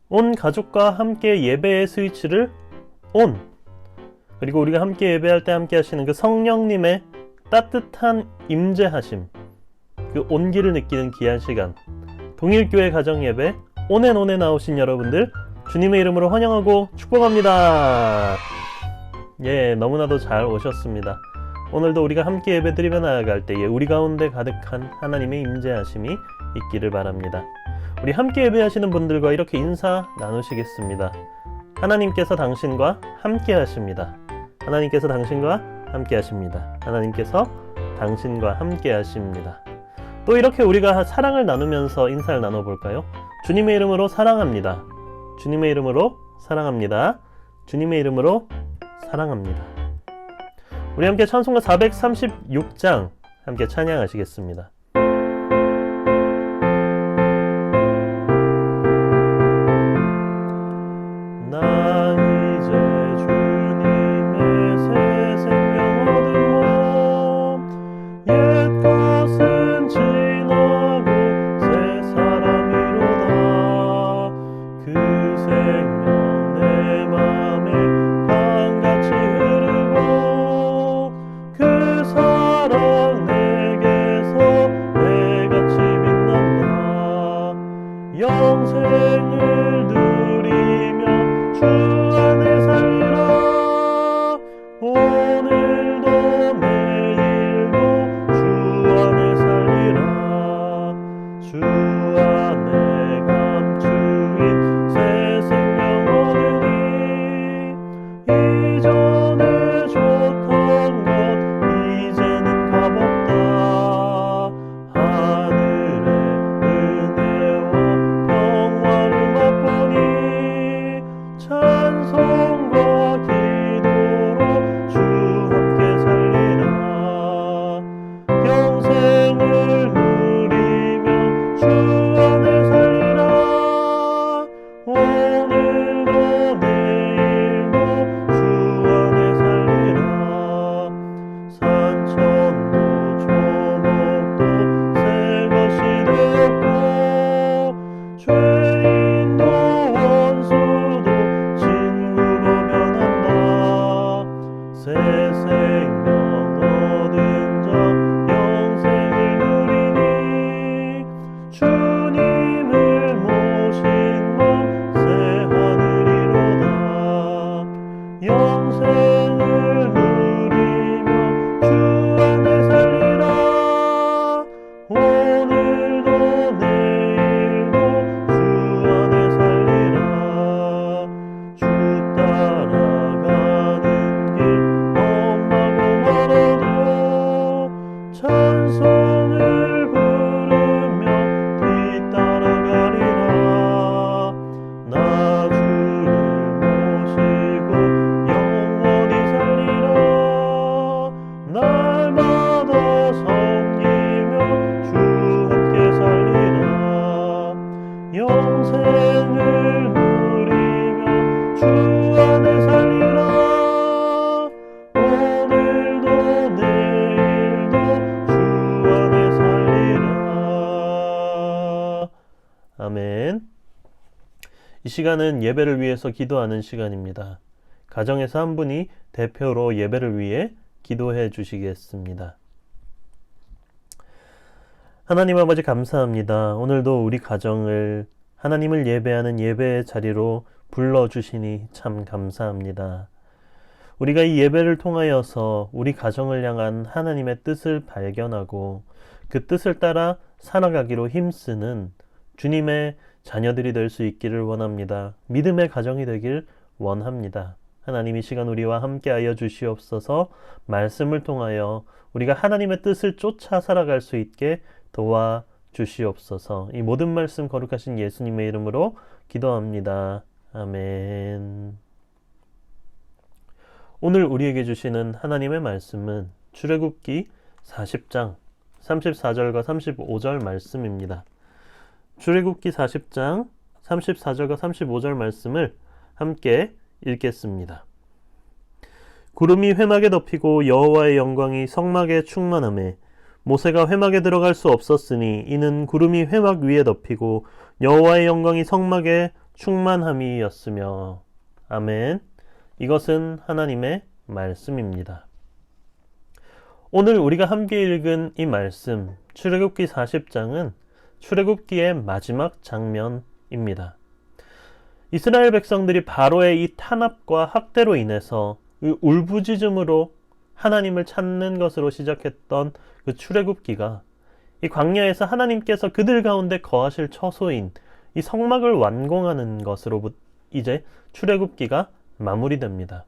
온 가족과 함께 예배의 스위치를 온. 그리고 우리가 함께 예배할 때 함께 하시는 그 성령님의 따뜻한 임재하심, 그 온기를 느끼는 귀한 시간, 동일교회 가정예배 온앤온에 나오신 여러분들 주님의 이름으로 환영하고 축복합니다. 예, 너무나도 잘 오셨습니다. 오늘도 우리가 함께 예배드리며 나아갈 때에 우리 가운데 가득한 하나님의 임재하심이 있기를 바랍니다. 우리 함께 예배하시는 분들과 이렇게 인사 나누시겠습니다. 하나님께서 당신과 함께 하십니다. 하나님께서 당신과 함께 하십니다. 하나님께서 당신과 함께 하십니다. 또 이렇게 우리가 사랑을 나누면서 인사를 나눠볼까요? 주님의 이름으로 사랑합니다. 주님의 이름으로 사랑합니다. 주님의 이름으로 사랑합니다. 우리 함께 찬송가 436장 함께 찬양하시겠습니다. 영생을 누리며 주 안에 살리라. 오늘도 내일도 주 안에 살리라. 주 안에 감추인 새 생명 얻으니 이전에 줬던 것 이제는 값없다. 하늘의 은혜와 찬송과 기도로 주 함께 살리라. 영생을 누리며 주 안에 살리라. 오늘도 내일도 주 안에 살리라. 산천도 초목도 새 것이 되었고 죄인도 원수도 친구로 변한다. 새 생명 얻은 자 영생을 누리니 주님을 모신 몸 새 하늘이로다. 영생을 누리며 주 안에 살리라. 오늘도 내일도 주 안에 살리라. 주 따라가는 길 험하고 멀어도 찬송을 부르며 뒤따라가리라. 나 주를 모시고 영원히 살리라. 날마다 섬기며 주 함께 살리라. 영생을 누리며 주 안에 살리라. 오늘도 내일도 주 안에 살리라. 아멘. 이 시간은 예배를 위해서 기도하는 시간입니다. 가정에서 한 분이 대표로 예배를 위해 기도해 주시겠습니다. 하나님 아버지 감사합니다. 오늘도 우리 가정을 하나님을 예배하는 예배의 자리로 불러주시니 참 감사합니다. 우리가 이 예배를 통하여서 우리 가정을 향한 하나님의 뜻을 발견하고 그 뜻을 따라 살아가기로 힘쓰는 주님의 자녀들이 될 수 있기를 원합니다. 믿음의 가정이 되길 원합니다. 하나님 이 시간 우리와 함께하여 주시옵소서. 말씀을 통하여 우리가 하나님의 뜻을 쫓아 살아갈 수 있게 도와주시옵소서. 이 모든 말씀 거룩하신 예수님의 이름으로 기도합니다. 아멘. 오늘 우리에게 주시는 하나님의 말씀은 출애굽기 40장 34절과 35절 말씀입니다. 출애굽기 40장 34절과 35절 말씀을 함께 읽겠습니다. 구름이 회막에 덮이고 여호와의 영광이 성막에 충만하매 모세가 회막에 들어갈 수 없었으니 이는 구름이 회막 위에 덮이고 여호와의 영광이 성막에 충만함이었으며. 아멘. 이것은 하나님의 말씀입니다. 오늘 우리가 함께 읽은 이 말씀, 출애굽기 40장은 출애굽기의 마지막 장면입니다. 이스라엘 백성들이 바로의 이 탄압과 학대로 인해서 그 울부짖음으로 하나님을 찾는 것으로 시작했던 그 출애굽기가 이 광야에서 하나님께서 그들 가운데 거하실 처소인 이 성막을 완공하는 것으로 이제 출애굽기가 마무리됩니다.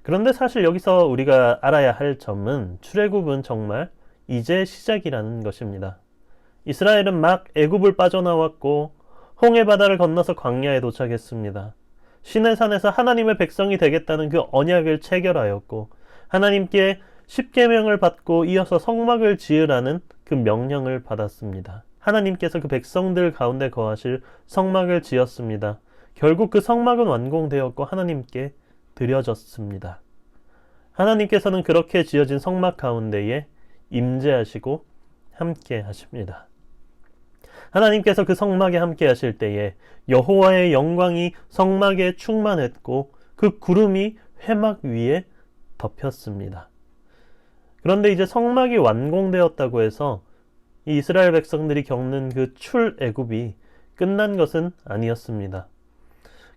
그런데 사실 여기서 우리가 알아야 할 점은 출애굽은 정말 이제 시작이라는 것입니다. 이스라엘은 막 애굽을 빠져나왔고 홍해 바다를 건너서 광야에 도착했습니다. 시내산에서 하나님의 백성이 되겠다는 그 언약을 체결하였고 하나님께 십계명을 받고 이어서 성막을 지으라는 그 명령을 받았습니다. 하나님께서 그 백성들 가운데 거하실 성막을 지었습니다. 결국 그 성막은 완공되었고 하나님께 드려졌습니다. 하나님께서는 그렇게 지어진 성막 가운데에 임재하시고 함께 하십니다. 하나님께서 그 성막에 함께 하실 때에 여호와의 영광이 성막에 충만했고 그 구름이 회막 위에 덮였습니다. 그런데 이제 성막이 완공되었다고 해서 이 이스라엘 백성들이 겪는 그 출애굽이 끝난 것은 아니었습니다.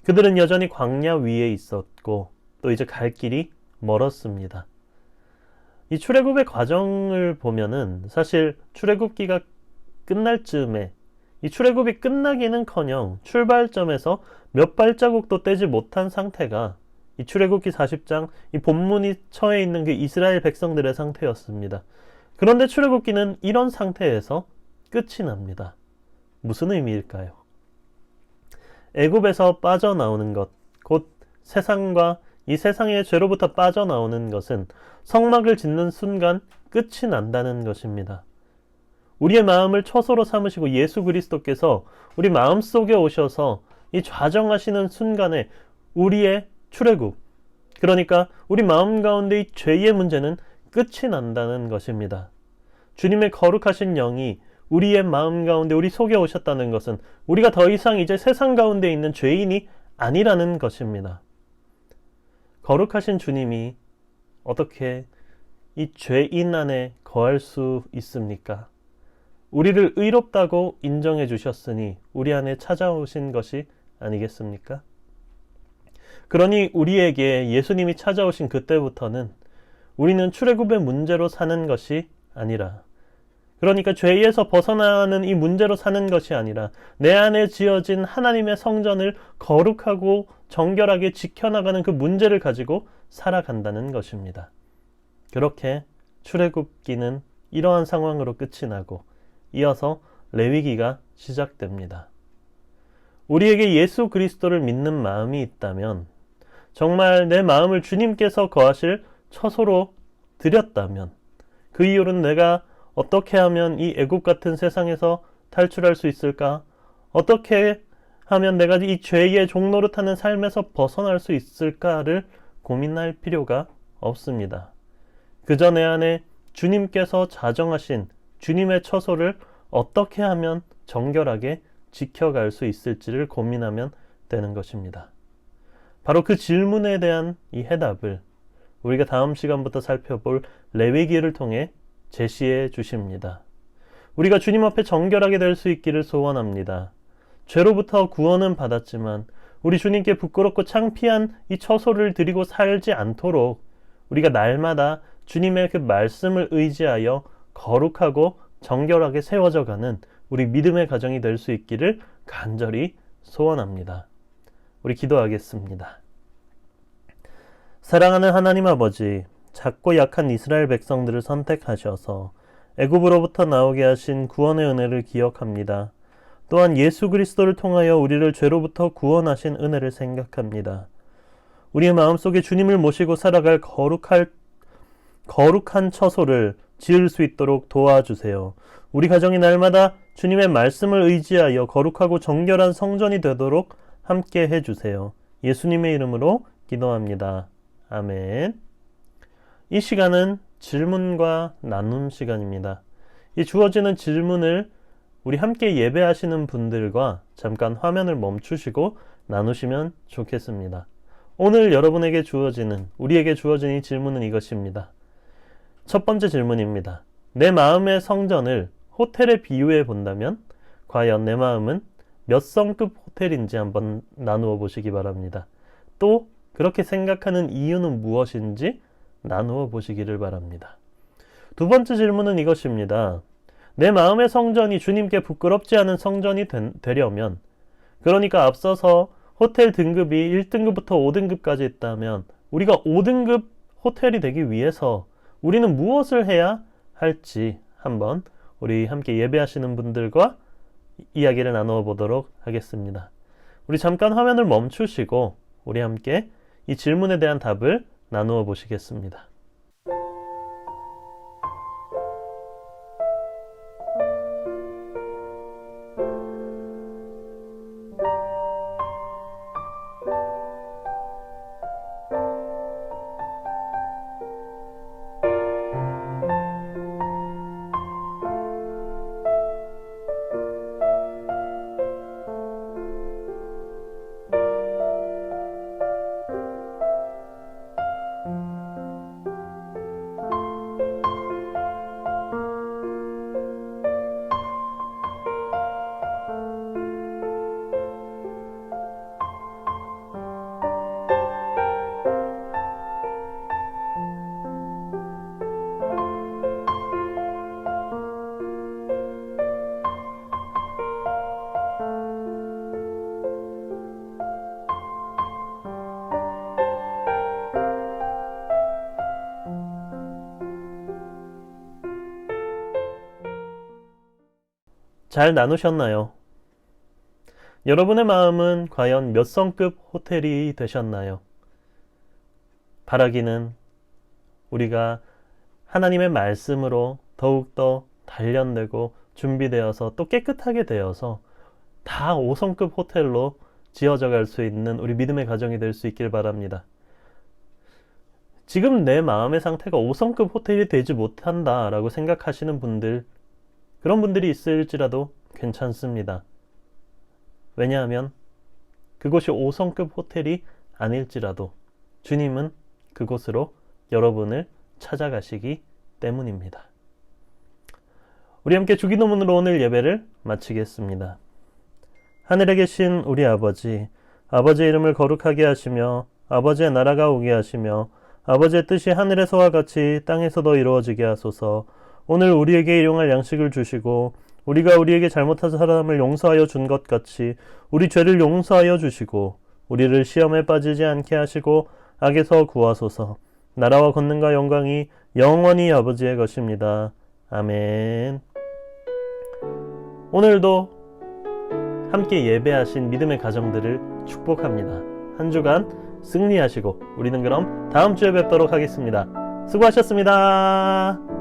그들은 여전히 광야 위에 있었고 또 이제 갈 길이 멀었습니다. 이 출애굽의 과정을 보면은 사실 출애굽기가 끝날 즈음에 이 출애굽이 끝나기는커녕 출발점에서 몇 발자국도 떼지 못한 상태가 이 출애굽기 40장 이 본문이 처해 있는 그 이스라엘 백성들의 상태였습니다. 그런데 출애굽기는 이런 상태에서 끝이 납니다. 무슨 의미일까요? 애굽에서 빠져나오는 것, 곧 세상과 이 세상의 죄로부터 빠져나오는 것은 성막을 짓는 순간 끝이 난다는 것입니다. 우리의 마음을 처소로 삼으시고 예수 그리스도께서 우리 마음속에 오셔서 이 좌정하시는 순간에 우리의 출애굽, 그러니까 우리 마음 가운데 이 죄의 문제는 끝이 난다는 것입니다. 주님의 거룩하신 영이 우리의 마음 가운데 우리 속에 오셨다는 것은 우리가 더 이상 이제 세상 가운데 있는 죄인이 아니라는 것입니다. 거룩하신 주님이 어떻게 이 죄인 안에 거할 수 있습니까? 우리를 의롭다고 인정해 주셨으니 우리 안에 찾아오신 것이 아니겠습니까? 그러니 우리에게 예수님이 찾아오신 그때부터는 우리는 출애굽의 문제로 사는 것이 아니라, 그러니까 죄에서 벗어나는 이 문제로 사는 것이 아니라 내 안에 지어진 하나님의 성전을 거룩하고 정결하게 지켜나가는 그 문제를 가지고 살아간다는 것입니다. 그렇게 출애굽기는 이러한 상황으로 끝이 나고 이어서 레위기가 시작됩니다. 우리에게 예수 그리스도를 믿는 마음이 있다면, 정말 내 마음을 주님께서 거하실 처소로 드렸다면, 그 이후로는 내가 어떻게 하면 이 애굽 같은 세상에서 탈출할 수 있을까? 어떻게 하면 내가 이 죄의 종노릇하는 삶에서 벗어날 수 있을까를 고민할 필요가 없습니다. 그저 내 안에 주님께서 자정하신 주님의 처소를 어떻게 하면 정결하게 지켜갈 수 있을지를 고민하면 되는 것입니다. 바로 그 질문에 대한 이 해답을 우리가 다음 시간부터 살펴볼 레위기를 통해 제시해 주십니다. 우리가 주님 앞에 정결하게 될 수 있기를 소원합니다. 죄로부터 구원은 받았지만 우리 주님께 부끄럽고 창피한 이 처소를 드리고 살지 않도록 우리가 날마다 주님의 그 말씀을 의지하여 거룩하고 정결하게 세워져 가는 우리 믿음의 가정이 될 수 있기를 간절히 소원합니다. 우리 기도하겠습니다. 사랑하는 하나님 아버지, 작고 약한 이스라엘 백성들을 선택하셔서 애굽으로부터 나오게 하신 구원의 은혜를 기억합니다. 또한 예수 그리스도를 통하여 우리를 죄로부터 구원하신 은혜를 생각합니다. 우리의 마음속에 주님을 모시고 살아갈 거룩한 처소를 지을 수 있도록 도와주세요. 우리 가정이 날마다 주님의 말씀을 의지하여 거룩하고 정결한 성전이 되도록 함께 해주세요. 예수님의 이름으로 기도합니다. 아멘. 이 시간은 질문과 나눔 시간입니다. 이 주어지는 질문을 우리 함께 예배하시는 분들과 잠깐 화면을 멈추시고 나누시면 좋겠습니다. 오늘 여러분에게 주어지는, 우리에게 주어진 이 질문은 이것입니다. 첫 번째 질문입니다. 내 마음의 성전을 호텔에 비유해 본다면 과연 내 마음은 몇 성급 호텔인지 한번 나누어 보시기 바랍니다. 또 그렇게 생각하는 이유는 무엇인지 나누어 보시기를 바랍니다. 두 번째 질문은 이것입니다. 내 마음의 성전이 주님께 부끄럽지 않은 성전이 되려면, 그러니까 앞서서 호텔 등급이 1등급부터 5등급까지 있다면 우리가 5등급 호텔이 되기 위해서 우리는 무엇을 해야 할지 한번 우리 함께 예배하시는 분들과 이야기를 나누어 보도록 하겠습니다. 우리 잠깐 화면을 멈추시고 우리 함께 이 질문에 대한 답을 나누어 보시겠습니다. 잘 나누셨나요? 여러분의 마음은 과연 몇 성급 호텔이 되셨나요? 바라기는 우리가 하나님의 말씀으로 더욱더 단련되고 준비되어서 또 깨끗하게 되어서 다 5성급 호텔로 지어져 갈 수 있는 우리 믿음의 가정이 될 수 있길 바랍니다. 지금 내 마음의 상태가 5성급 호텔이 되지 못한다 라고 생각하시는 분들, 그런 분들이 있을지라도 괜찮습니다. 왜냐하면 그곳이 5성급 호텔이 아닐지라도 주님은 그곳으로 여러분을 찾아가시기 때문입니다. 우리 함께 주기도문으로 오늘 예배를 마치겠습니다. 하늘에 계신 우리 아버지, 아버지의 이름을 거룩하게 하시며 아버지의 나라가 오게 하시며 아버지의 뜻이 하늘에서와 같이 땅에서도 이루어지게 하소서. 오늘 우리에게 일용할 양식을 주시고 우리가 우리에게 잘못한 사람을 용서하여 준 것 같이 우리 죄를 용서하여 주시고 우리를 시험에 빠지지 않게 하시고 악에서 구하소서. 나라와 권능과 영광이 영원히 아버지의 것입니다. 아멘. 오늘도 함께 예배하신 믿음의 가정들을 축복합니다. 한 주간 승리하시고 우리는 그럼 다음 주에 뵙도록 하겠습니다. 수고하셨습니다.